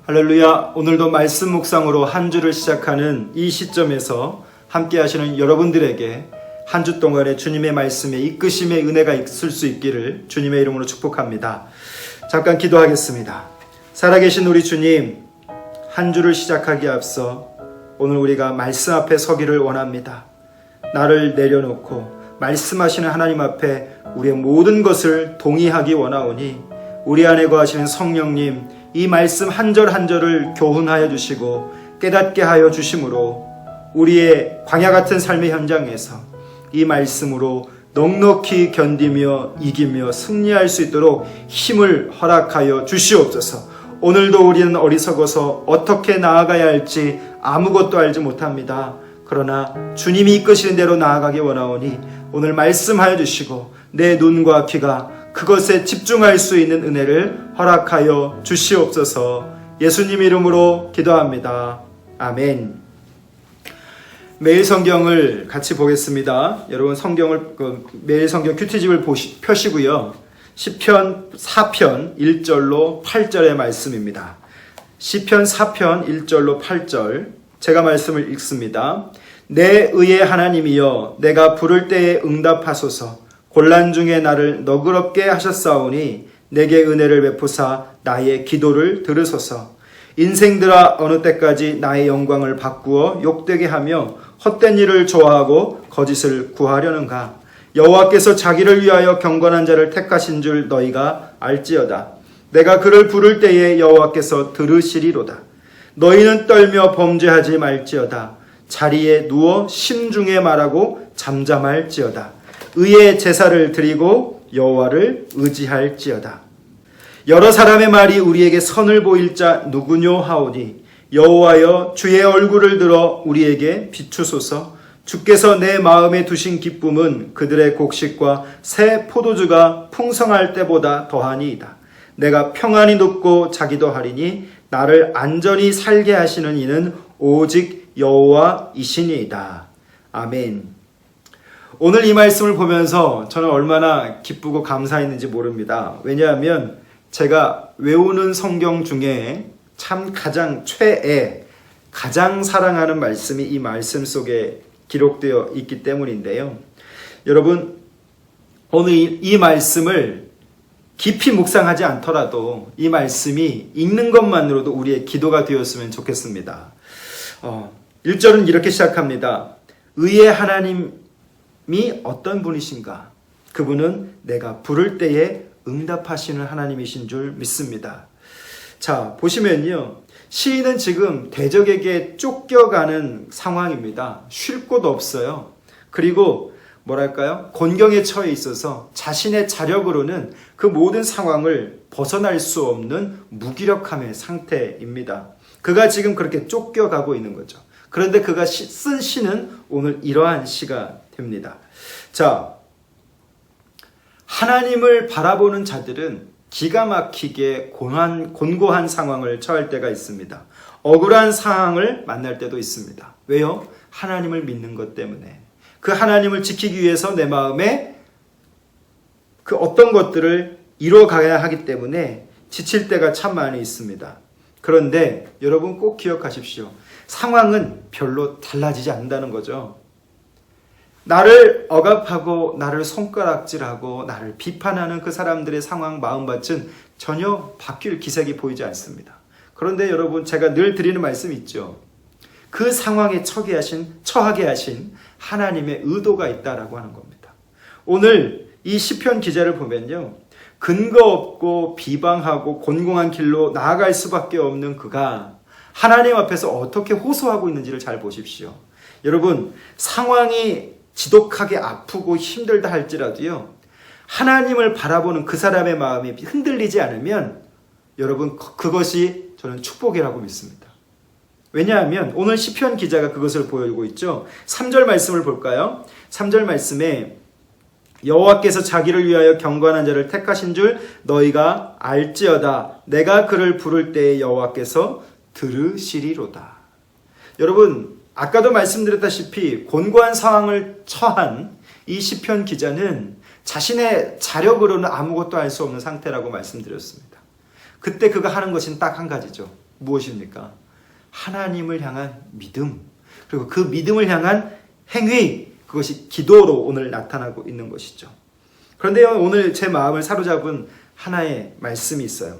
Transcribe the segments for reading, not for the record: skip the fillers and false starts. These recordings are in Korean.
할렐루야. 오늘도 말씀 묵상으로 한 주를 시작하는 이 시점에서 함께 하시는 여러분들에게 한 주 동안의 주님의 말씀에 이끄심의 은혜가 있을 수 있기를 주님의 이름으로 축복합니다. 잠깐 기도하겠습니다. 살아계신 우리 주님, 한 주를 시작하기에 앞서 오늘 우리가 말씀 앞에 서기를 원합니다. 나를 내려놓고 말씀하시는 하나님 앞에 우리의 모든 것을 동의하기 원하오니 우리 안에 거하시는 성령님, 이 말씀 한 절 한 절을 교훈하여 주시고 깨닫게 하여 주심으로 우리의 광야 같은 삶의 현장에서 이 말씀으로 넉넉히 견디며 이기며 승리할 수 있도록 힘을 허락하여 주시옵소서. 오늘도 우리는 어리석어서 어떻게 나아가야 할지 아무것도 알지 못합니다. 그러나 주님이 이끄시는 대로 나아가기 원하오니 오늘 말씀하여 주시고 내 눈과 귀가 그것에 집중할 수 있는 은혜를 허락하여 주시옵소서. 예수님 이름으로 기도합니다. 아멘. 매일 성경을 같이 보겠습니다. 여러분 성경을 매일 성경 큐티집을 펴시고요. 시편 4편 1절로 8절의 말씀입니다. 시편 4편 1절로 8절 제가 말씀을 읽습니다. 내 의의 하나님이여 내가 부를 때에 응답하소서. 곤란 중에 나를 너그럽게 하셨사오니 내게 은혜를 베푸사 나의 기도를 들으소서. 인생들아 어느 때까지 나의 영광을 바꾸어 욕되게 하며 헛된 일을 좋아하고 거짓을 구하려는가. 여호와께서 자기를 위하여 경건한 자를 택하신 줄 너희가 알지어다. 내가 그를 부를 때에 여호와께서 들으시리로다. 너희는 떨며 범죄하지 말지어다. 자리에 누워 심중에 말하고 잠잠할지어다. 의의 제사를 드리고 여호와를 의지할지어다. 여러 사람의 말이 우리에게 선을 보일 자 누구뇨 하오니 여호와여 주의 얼굴을 들어 우리에게 비추소서. 주께서 내 마음에 두신 기쁨은 그들의 곡식과 새 포도주가 풍성할 때보다 더하니이다. 내가 평안히 눕고 자기도 하리니 나를 안전히 살게 하시는 이는 오직 여호와이시니이다. 아멘. 오늘 이 말씀을 보면서 저는 얼마나 기쁘고 감사했는지 모릅니다. 왜냐하면 제가 외우는 성경 중에 참 가장 최애, 가장 사랑하는 말씀이 이 말씀 속에 기록되어 있기 때문인데요. 여러분, 오늘 이 말씀을 깊이 묵상하지 않더라도 이 말씀이 읽는 것만으로도 우리의 기도가 되었으면 좋겠습니다. 1절은 이렇게 시작합니다. 의의 하나님이 어떤 분이신가? 그분은 내가 부를 때에 응답하시는 하나님이신 줄 믿습니다. 자, 보시면요. 시인은 지금 대적에게 쫓겨가는 상황입니다. 쉴 곳 없어요. 그리고 뭐랄까요? 곤경에 처해 있어서 자신의 자력으로는 그 모든 상황을 벗어날 수 없는 무기력함의 상태입니다. 그가 지금 그렇게 쫓겨가고 있는 거죠. 그런데 그가 쓴 시는 오늘 이러한 시가 됩니다. 자, 하나님을 바라보는 자들은 기가 막히게 곤고한 상황을 처할 때가 있습니다. 억울한 상황을 만날 때도 있습니다. 왜요? 하나님을 믿는 것 때문에. 그 하나님을 지키기 위해서 내 마음에 그 어떤 것들을 이루어가야 하기 때문에 지칠 때가 참 많이 있습니다. 그런데 여러분 꼭 기억하십시오. 상황은 별로 달라지지 않는다는 거죠. 나를 억압하고 나를 손가락질하고 나를 비판하는 그 사람들의 상황 마음밭은 전혀 바뀔 기색이 보이지 않습니다. 그런데 여러분 제가 늘 드리는 말씀이 있죠. 그 상황에 처하게 하신 하나님의 의도가 있다라고 하는 겁니다. 오늘 이 시편 기자를 보면요. 근거 없고 비방하고 곤궁한 길로 나아갈 수밖에 없는 그가 하나님 앞에서 어떻게 호소하고 있는지를 잘 보십시오. 여러분 상황이 지독하게 아프고 힘들다 할지라도요. 하나님을 바라보는 그 사람의 마음이 흔들리지 않으면 여러분 그것이 저는 축복이라고 믿습니다. 왜냐하면 오늘 시편 기자가 그것을 보여주고 있죠. 3절 말씀을 볼까요? 3절 말씀에 여호와께서 자기를 위하여 경건한 자를 택하신 줄 너희가 알지어다. 내가 그를 부를 때에 여호와께서 들으시리로다. 여러분 아까도 말씀드렸다시피 곤고한 상황을 처한 이 시편 기자는 자신의 자력으로는 아무것도 할 수 없는 상태라고 말씀드렸습니다. 그때 그가 하는 것은 딱 한 가지죠. 무엇입니까? 하나님을 향한 믿음, 그리고 그 믿음을 향한 행위, 그것이 기도로 오늘 나타나고 있는 것이죠. 그런데요, 오늘 제 마음을 사로잡은 하나의 말씀이 있어요.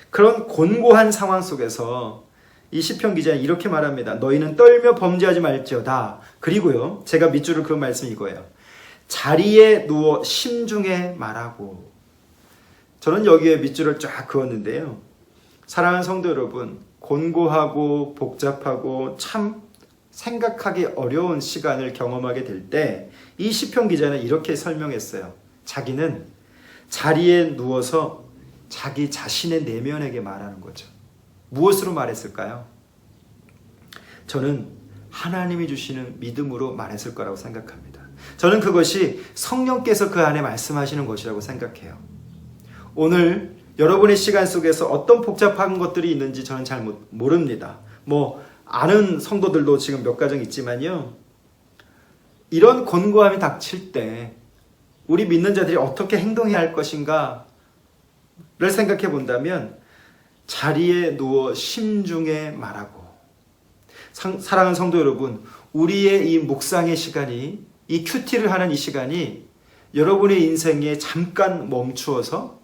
그런 곤고한 상황 속에서 이 시편 기자는 이렇게 말합니다. 너희는 떨며 범죄하지 말지어다. 그리고요, 제가 밑줄을 그은 말씀이 이거예요. 자리에 누워 심중에 말하고. 저는 여기에 밑줄을 쫙 그었는데요. 사랑하는 성도 여러분, 곤고하고 복잡하고 참 생각하기 어려운 시간을 경험하게 될 때 이 시편 기자는 이렇게 설명했어요. 자기는 자리에 누워서 자기 자신의 내면에게 말하는 거죠. 무엇으로 말했을까요? 저는 하나님이 주시는 믿음으로 말했을 거라고 생각합니다. 저는 그것이 성령께서 그 안에 말씀하시는 것이라고 생각해요. 오늘 여러분의 시간 속에서 어떤 복잡한 것들이 있는지 저는 잘 모릅니다. 아는 성도들도 지금 몇 가정 있지만요. 이런 곤고함이 닥칠 때 우리 믿는 자들이 어떻게 행동해야 할 것인가를 생각해 본다면 자리에 누워 심중에 말하고. 사랑하는 성도 여러분, 우리의 이 묵상의 시간이, 이 큐티를 하는 이 시간이 여러분의 인생에 잠깐 멈추어서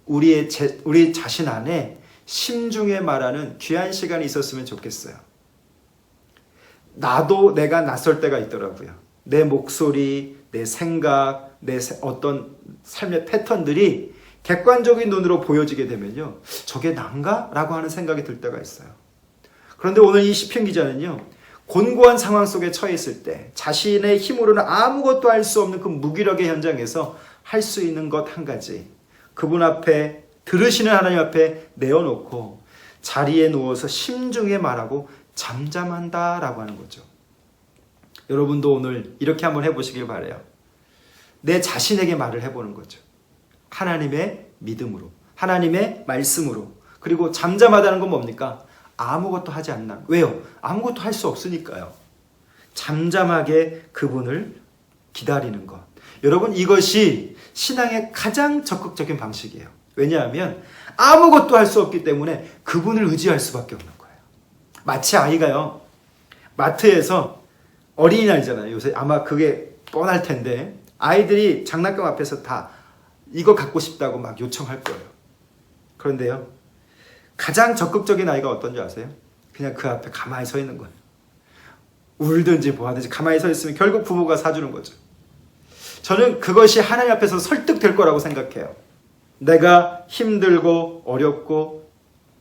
우리 자신 안에 심중에 말하는 귀한 시간이 있었으면 좋겠어요. 나도 내가 낯설 때가 있더라고요. 내 목소리, 내 생각, 내 어떤 삶의 패턴들이 객관적인 눈으로 보여지게 되면요, 저게 난가? 라고 하는 생각이 들 때가 있어요. 그런데 오늘 이 시편 기자는요, 곤고한 상황 속에 처해 있을 때 자신의 힘으로는 아무것도 할 수 없는 그 무기력의 현장에서 할 수 있는 것 한 가지, 그분 앞에, 들으시는 하나님 앞에 내어놓고 자리에 누워서 심중에 말하고 잠잠한다라고 하는 거죠. 여러분도 오늘 이렇게 한번 해보시길 바라요. 내 자신에게 말을 해보는 거죠. 하나님의 믿음으로, 하나님의 말씀으로. 그리고 잠잠하다는 건 뭡니까? 아무것도 하지 않나. 왜요? 아무것도 할 수 없으니까요. 잠잠하게 그분을 기다리는 것. 여러분, 이것이 신앙의 가장 적극적인 방식이에요. 왜냐하면 아무것도 할 수 없기 때문에 그분을 의지할 수밖에 없는 거예요. 마치 아이가요, 마트에서 어린이날이잖아요. 요새 아마 그게 뻔할 텐데 아이들이 장난감 앞에서 다 이거 갖고 싶다고 막 요청할 거예요. 그런데요, 가장 적극적인 아이가 어떤지 아세요? 그냥 그 앞에 가만히 서 있는 거예요. 울든지 뭐하든지 가만히 서 있으면 결국 부모가 사주는 거죠. 저는 그것이 하나님 앞에서 설득될 거라고 생각해요. 내가 힘들고 어렵고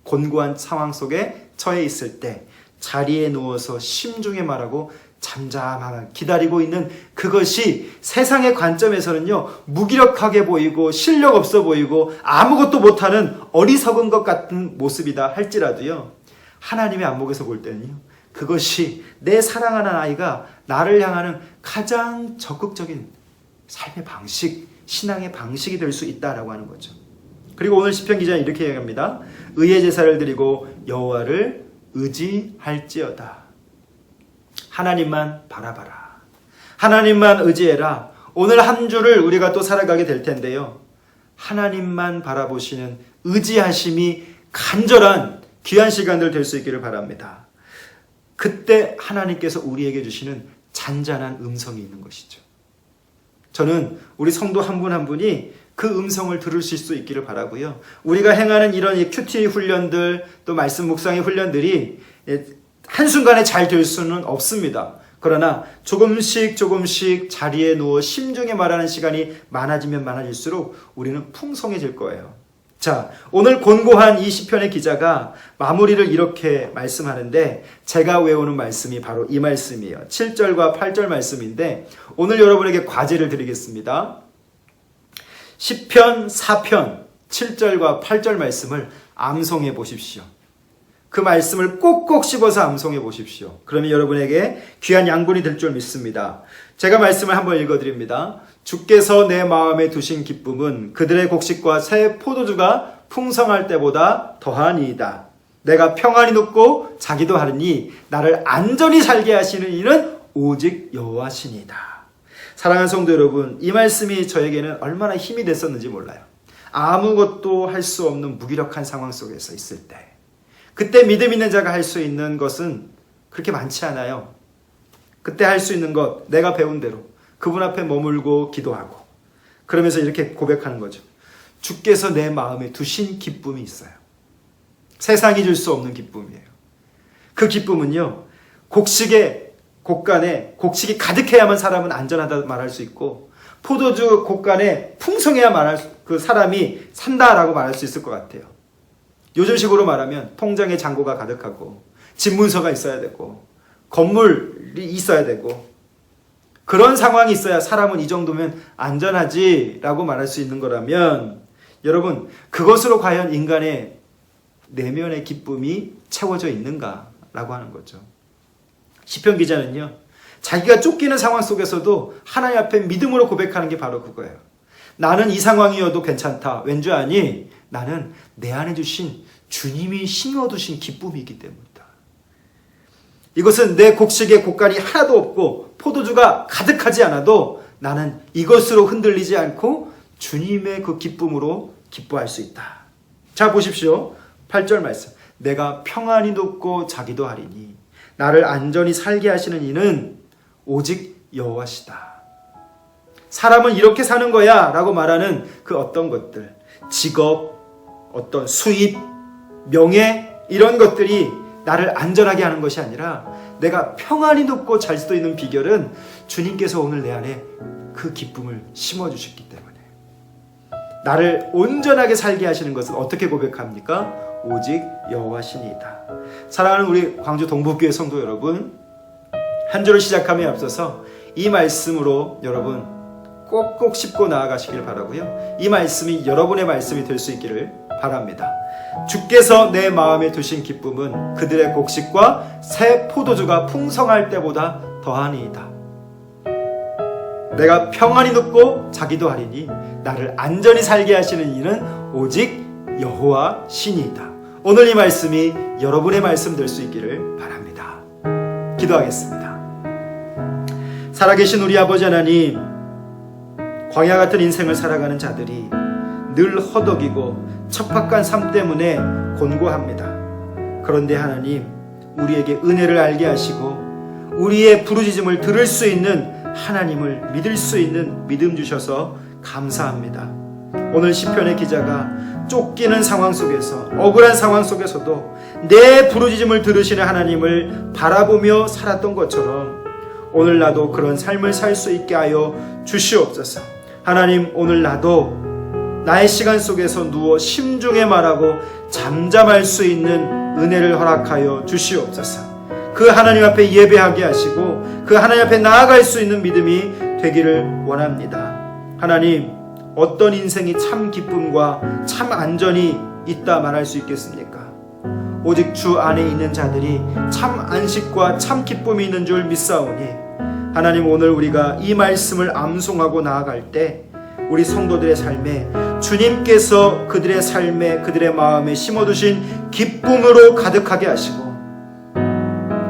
곤고한 상황 속에 처해 있을 때 자리에 누워서 심중에 말하고 잠잠하게 기다리고 있는 그것이 세상의 관점에서는요, 무기력하게 보이고 실력 없어 보이고 아무것도 못하는 어리석은 것 같은 모습이다 할지라도요, 하나님의 안목에서 볼 때는요, 그것이 내 사랑하는 아이가 나를 향하는 가장 적극적인 삶의 방식, 신앙의 방식이 될 수 있다라고 하는 거죠. 그리고 오늘 시편 기자는 이렇게 얘기합니다. 의의 제사를 드리고 여호와를 의지할지어다. 하나님만 바라봐라. 하나님만 의지해라. 오늘 한 주를 우리가 또 살아가게 될 텐데요, 하나님만 바라보시는 의지하심이 간절한 귀한 시간들 될 수 있기를 바랍니다. 그때 하나님께서 우리에게 주시는 잔잔한 음성이 있는 것이죠. 저는 우리 성도 한 분 한 분이 그 음성을 들으실 수 있기를 바라고요. 우리가 행하는 이런 큐티 훈련들, 또 말씀 묵상의 훈련들이 한순간에 잘 될 수는 없습니다. 그러나 조금씩 자리에 누워 심중에 말하는 시간이 많아지면 많아질수록 우리는 풍성해질 거예요. 자, 오늘 곤고한 이 시편의 기자가 마무리를 이렇게 말씀하는데, 제가 외우는 말씀이 바로 이 말씀이에요. 7절과 8절 말씀인데 오늘 여러분에게 과제를 드리겠습니다. 시편 4편 7절과 8절 말씀을 암송해 보십시오. 그 말씀을 꼭꼭 씹어서 암송해 보십시오. 그러면 여러분에게 귀한 양분이 될 줄 믿습니다. 제가 말씀을 한번 읽어드립니다. 주께서 내 마음에 두신 기쁨은 그들의 곡식과 새 포도주가 풍성할 때보다 더하니이다. 내가 평안히 눕고 자기도 하느니 나를 안전히 살게 하시는 이는 오직 여호와시니이다. 사랑하는 성도 여러분, 이 말씀이 저에게는 얼마나 힘이 됐었는지 몰라요. 아무것도 할 수 없는 무기력한 상황 속에서 있을 때 그때 믿음 있는 자가 할 수 있는 것은 그렇게 많지 않아요. 그때 할 수 있는 것, 내가 배운 대로 그분 앞에 머물고 기도하고 그러면서 이렇게 고백하는 거죠. 주께서 내 마음에 두신 기쁨이 있어요. 세상이 줄 수 없는 기쁨이에요. 그 기쁨은요, 곡식의 곡간에 곡식이 가득해야만 사람은 안전하다 말할 수 있고, 포도주 곡간에 풍성해야 그 사람이 산다라고 말할 수 있을 것 같아요. 요즘식으로 말하면 통장에 잔고가 가득하고 집문서가 있어야 되고 건물이 있어야 되고 그런 상황이 있어야 사람은 이 정도면 안전하지라고 말할 수 있는 거라면, 여러분, 그것으로 과연 인간의 내면의 기쁨이 채워져 있는가라고 하는 거죠. 시편 기자는요, 자기가 쫓기는 상황 속에서도 하나님 앞에 믿음으로 고백하는 게 바로 그거예요. 나는 이 상황이어도 괜찮다. 왠지 아니? 나는 내 안에 주신 주님이 심어두신 기쁨이기 때문이다. 이것은 내 곡식의 곡간이 하나도 없고 포도주가 가득하지 않아도 나는 이것으로 흔들리지 않고 주님의 그 기쁨으로 기뻐할 수 있다. 자, 보십시오. 8절 말씀. 내가 평안히 눕고 자기도 하리니 나를 안전히 살게 하시는 이는 오직 여호와시다. 사람은 이렇게 사는 거야 라고 말하는 그 어떤 것들, 직업, 어떤 수입, 명예, 이런 것들이 나를 안전하게 하는 것이 아니라 내가 평안히 눕고 잘 수도 있는 비결은 주님께서 오늘 내 안에 그 기쁨을 심어주셨기 때문에. 나를 온전하게 살게 하시는 것은 어떻게 고백합니까? 오직 여호와시니이다. 사랑하는 우리 광주 동북교회 성도 여러분, 한 주를 시작함에 앞서서 이 말씀으로 여러분 꼭꼭 씹고 나아가시길 바라고요. 이 말씀이 여러분의 말씀이 될 수 있기를 바랍니다. 주께서 내 마음에 두신 기쁨은 그들의 곡식과 새 포도주가 풍성할 때보다 더하니이다. 내가 평안히 눕고 자기도 하리니 나를 안전히 살게 하시는 이는 오직 여호와 신이이다. 오늘 이 말씀이 여러분의 말씀 될 수 있기를 바랍니다. 기도하겠습니다. 살아계신 우리 아버지 하나님, 광야 같은 인생을 살아가는 자들이 늘 허덕이고 척박한 삶 때문에 곤고합니다. 그런데 하나님, 우리에게 은혜를 알게 하시고 우리의 부르짖음을 들을 수 있는 하나님을 믿을 수 있는 믿음 주셔서 감사합니다. 오늘 시편의 기자가 쫓기는 상황 속에서, 억울한 상황 속에서도 내 부르짖음을 들으시는 하나님을 바라보며 살았던 것처럼 오늘 나도 그런 삶을 살 수 있게 하여 주시옵소서. 하나님, 오늘 나도 나의 시간 속에서 누워 심중에 말하고 잠잠할 수 있는 은혜를 허락하여 주시옵소서. 그 하나님 앞에 예배하게 하시고 그 하나님 앞에 나아갈 수 있는 믿음이 되기를 원합니다. 하나님, 어떤 인생이 참 기쁨과 참 안전이 있다 말할 수 있겠습니까? 오직 주 안에 있는 자들이 참 안식과 참 기쁨이 있는 줄 믿사오니, 하나님, 오늘 우리가 이 말씀을 암송하고 나아갈 때 우리 성도들의 삶에 주님께서 그들의 삶에, 그들의 마음에 심어두신 기쁨으로 가득하게 하시고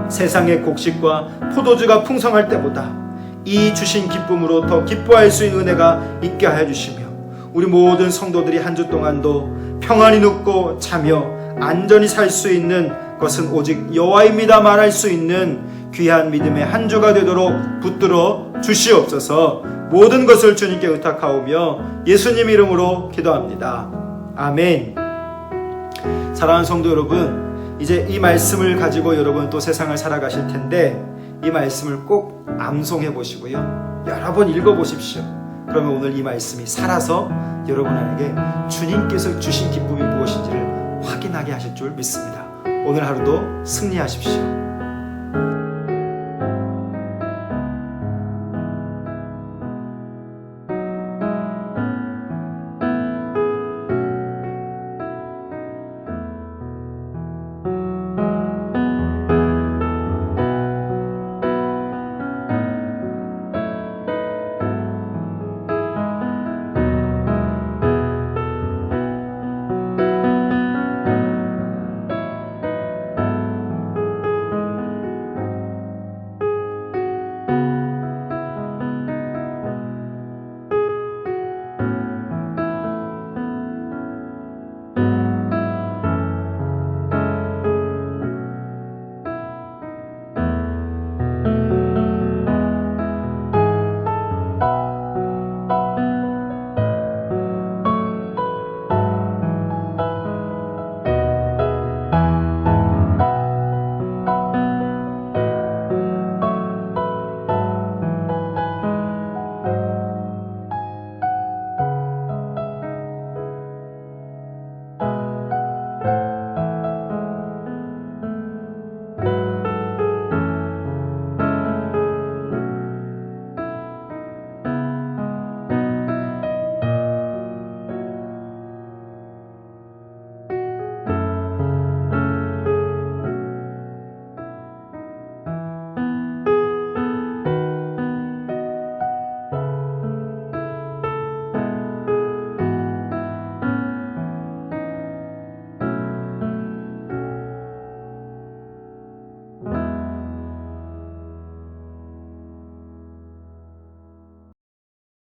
세상의 곡식과 포도주가 풍성할 때보다 이 주신 기쁨으로 더 기뻐할 수 있는 은혜가 있게 하여 주시며, 우리 모든 성도들이 한 주 동안도 평안히 눕고 자며 안전히 살 수 있는 것은 오직 여호와입니다 말할 수 있는 귀한 믿음의 한 주가 되도록 붙들어 주시옵소서. 모든 것을 주님께 의탁하오며 예수님 이름으로 기도합니다. 아멘. 사랑하는 성도 여러분, 이제 이 말씀을 가지고 여러분 또 세상을 살아가실 텐데 이 말씀을 꼭 암송해 보시고요, 여러 번 읽어 보십시오. 그러면 오늘 이 말씀이 살아서 여러분에게 주님께서 주신 기쁨이 무엇인지를 확인하게 하실 줄 믿습니다. 오늘 하루도 승리하십시오.